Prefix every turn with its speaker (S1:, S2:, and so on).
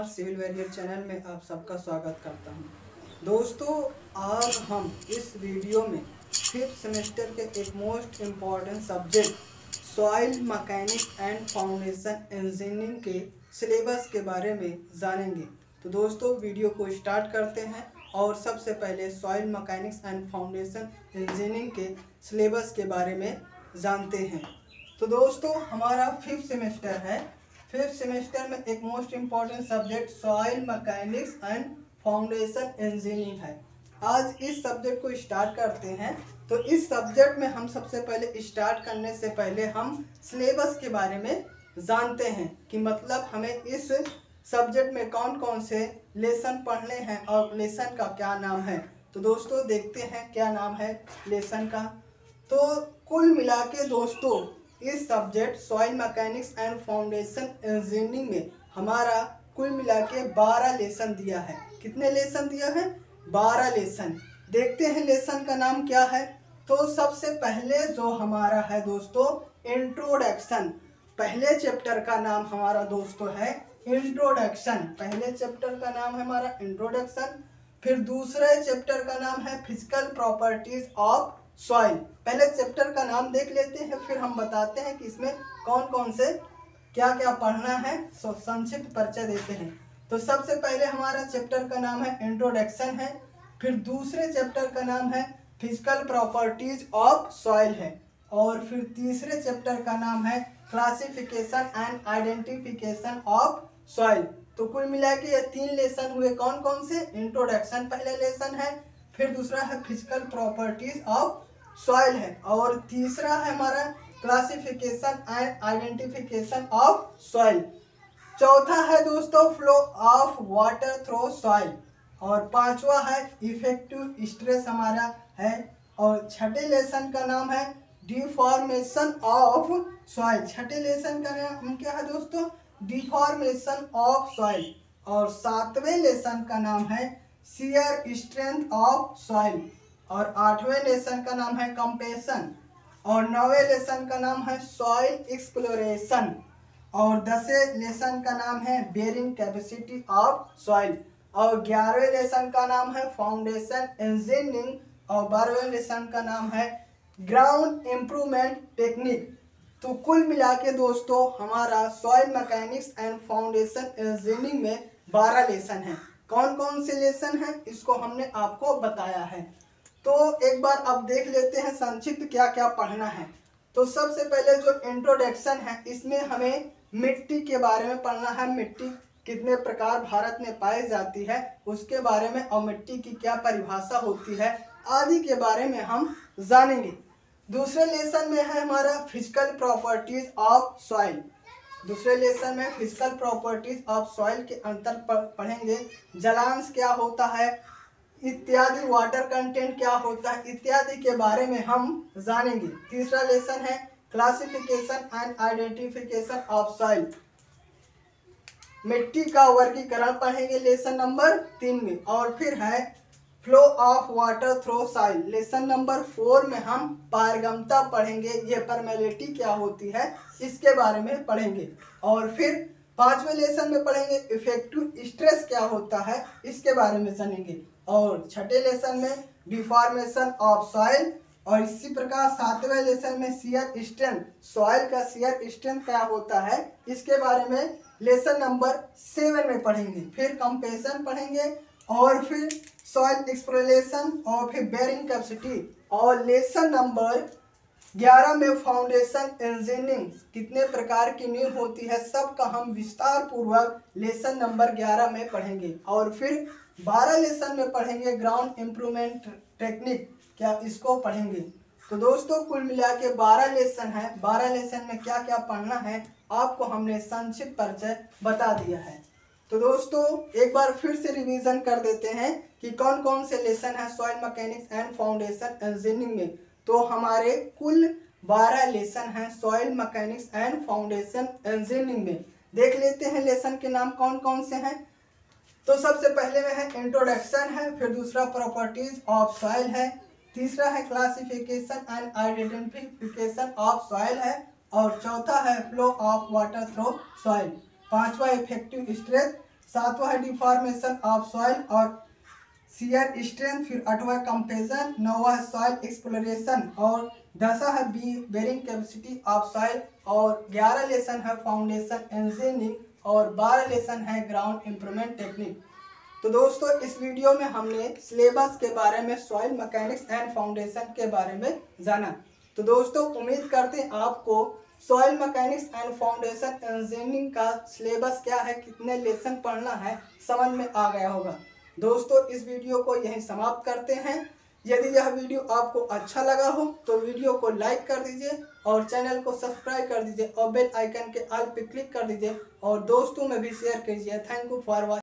S1: Kumar civil barrier channel में आप सबका स्वागत करता हूं। दोस्तों, आज हम इस वीडियो में 5th सेमेस्टर के एक most important subject soil mechanics and foundation engineering के सिलेबस के बारे में जानेंगे। तो दोस्तों, वीडियो को स्टार्ट करते हैं और सबसे पहले soil mechanics and foundation engineering के सिलेबस के बारे में जानते हैं। तो दोस्तों, हमारा 5th सेमेस्टर है। 5th सेमेस्टर में एक most important subject soil mechanics and foundation engineering है। आज इस सब्जेक्ट को स्टार्ट करते हैं। तो इस सब्जेक्ट में हम सबसे पहले स्टार्ट करने से पहले हम सिलेबस के बारे में जानते हैं कि मतलब हमें इस सब्जेक्ट में कौन कौन से लेसन पढ़ने हैं और लेसन का क्या नाम है। तो दोस्तों, देखते हैं क्या नाम है लेसन का। तो कुल मिला के दोस्तों, इस subject soil mechanics and foundation engineering में हमारा कुल मिला के 12 लेसन दिया है। कितने लेसन दिया है? 12 लेसन। देखते हैं लेसन का नाम क्या है। तो सबसे पहले जो हमारा है दोस्तों इंट्रोडक्शन। पहले चैप्टर का नाम हमारा दोस्तों है इंट्रोडक्शन। पहले चैप्टर का नाम है हमारा इंट्रोडक्शन। फिर दूसरे चैप्टर का नाम है फिजिकल प्रॉपर्टीज ऑफ सॉइल। पहले चैप्टर का नाम देख लेते हैं, फिर हम बताते हैं कि इसमें कौन कौन से क्या क्या पढ़ना है। संक्षिप्त परिचय देते हैं। तो सबसे पहले हमारा चैप्टर का नाम है इंट्रोडक्शन है। फिर दूसरे चैप्टर का नाम है फिजिकल प्रॉपर्टीज ऑफ सॉइल है। और फिर तीसरे चैप्टर का नाम है classification and identification of soil. तो कुल मिला के ये 3 लेसन हुए। कौन कौन से? इंट्रोडक्शन पहले लेसन है, फिर दूसरा है फिजिकल प्रॉपर्टीज ऑफ सॉइल है, और तीसरा है हमारा classification and identification of soil. चौथा है दोस्तों flow of water through soil, और पांचवा है इफेक्टिव स्ट्रेस हमारा है। और छठे लेसन का नाम है डिफॉर्मेशन ऑफ सॉइल। छठे लेसन का नाम क्या है दोस्तों? Deformation of soil. और सातवें लेसन का नाम है शियर स्ट्रेंथ ऑफ सॉइल। और 8वें लेसन का नाम है कंपेशन। और 9वें लेसन का नाम है सॉइल एक्सप्लोरेशन। और 10वें लेसन का नाम है बेरिंग कैपेसिटी ऑफ सॉइल। और 11वें लेसन का नाम है फाउंडेशन इंजीनियरिंग। और 12वें लेसन का नाम है ग्राउंड इम्प्रूवमेंट टेक्निक। तो कुल मिला के दोस्तों हमारा soil mechanics and foundation engineering में 12 लेसन है। कौन कौन से लेसन हैं इसको हमने आपको बताया है। तो एक बार अब देख लेते हैं संक्षिप्त क्या क्या पढ़ना है। तो सबसे पहले जो इंट्रोडक्शन है, इसमें हमें मिट्टी के बारे में पढ़ना है। मिट्टी कितने प्रकार भारत में पाई जाती है उसके बारे में, और मिट्टी की क्या परिभाषा होती है आदि के बारे में हम जानेंगे। दूसरे लेसन में है हमारा फिजिकल प्रॉपर्टीज ऑफ सॉइल। दूसरे लेसन में फिजिकल प्रॉपर्टीज ऑफ सॉइल के अंतर पढ़ेंगे। जलांश क्या होता है इत्यादि, वाटर कंटेंट क्या होता है इत्यादि के बारे में हम जानेंगे। तीसरा लेसन है classification and identification of soil. मिट्टी का वर्गीकरण पढ़ेंगे लेसन नंबर 3 में। और फिर है flow of water through soil. Lesson number 4 में हम पारगम्यता पढ़ेंगे। ये परमेलिटी क्या होती है इसके बारे में पढ़ेंगे। और फिर 5वें लेसन में पढ़ेंगे इफेक्टिव स्ट्रेस क्या होता है इसके बारे में जानेंगे। और छठे लेसन में डिफॉर्मेशन ऑफ सॉइल। और इसी प्रकार 7वें लेसन में शियर स्ट्रेंथ, सॉइल का शियर स्ट्रेंथ क्या होता है इसके बारे में लेसन नंबर 7 में पढ़ेंगे। फिर कंपेशन पढ़ेंगे, और फिर सॉइल एक्सप्लोरेशन, और फिर बेरिंग कैपेसिटी। और लेसन नंबर 11 में फाउंडेशन इंजीनियरिंग कितने प्रकार की नींव होती है सबका हम विस्तार पूर्वक लेसन नंबर 11 में पढ़ेंगे। और फिर 12 लेसन में पढ़ेंगे ग्राउंड इम्प्रूवमेंट टेक्निक, क्या इसको पढ़ेंगे। तो दोस्तों कुल मिला के 12 लेसन है। 12 लेसन में क्या क्या पढ़ना है आपको हमने संक्षिप्त परिचय बता दिया है। तो दोस्तों एक बार फिर से रिवीजन कर देते हैं कि कौन कौन से लेसन है soil mechanics and foundation engineering में। तो हमारे कुल 12 लेसन हैं soil mechanics and foundation engineering में। देख लेते हैं लेसन के नाम कौन कौन से हैं। तो सबसे पहले में है इंट्रोडक्शन है, फिर दूसरा प्रॉपर्टीज ऑफ सॉइल है, तीसरा है classification and identification of soil है, और चौथा है flow of water through soil, पांचवा इफेक्टिव स्ट्रेस, सातवां है डिफॉर्मेशन ऑफ सॉइल और शियर स्ट्रेंथ, फिर 8वां कंपेशन, 9वां है सॉइल एक्सप्लोरेशन और 10वां है बेरिंग कैपेसिटी ऑफ सॉइल और 11 लेसन है फाउंडेशन इंजीनियरिंग और 12 लेसन है ग्राउंड इम्प्रूवमेंट टेक्निक। तो दोस्तों इस वीडियो में हमने सिलेबस के बारे में, सॉइल मैकेनिक्स एंड फाउंडेशन के बारे में जाना। तो दोस्तों उम्मीद करते हैं आपको soil mechanics and foundation engineering का सिलेबस क्या है, कितने लेसन पढ़ना है, समझ में आ गया होगा। दोस्तों इस वीडियो को यहीं समाप्त करते हैं। यदि यह वीडियो आपको अच्छा लगा हो तो वीडियो को लाइक कर दीजिए और चैनल को सब्सक्राइब कर दीजिए और बेल आइकन के ऑल पे क्लिक कर दीजिए और दोस्तों में भी शेयर कीजिए। Thank you for watching.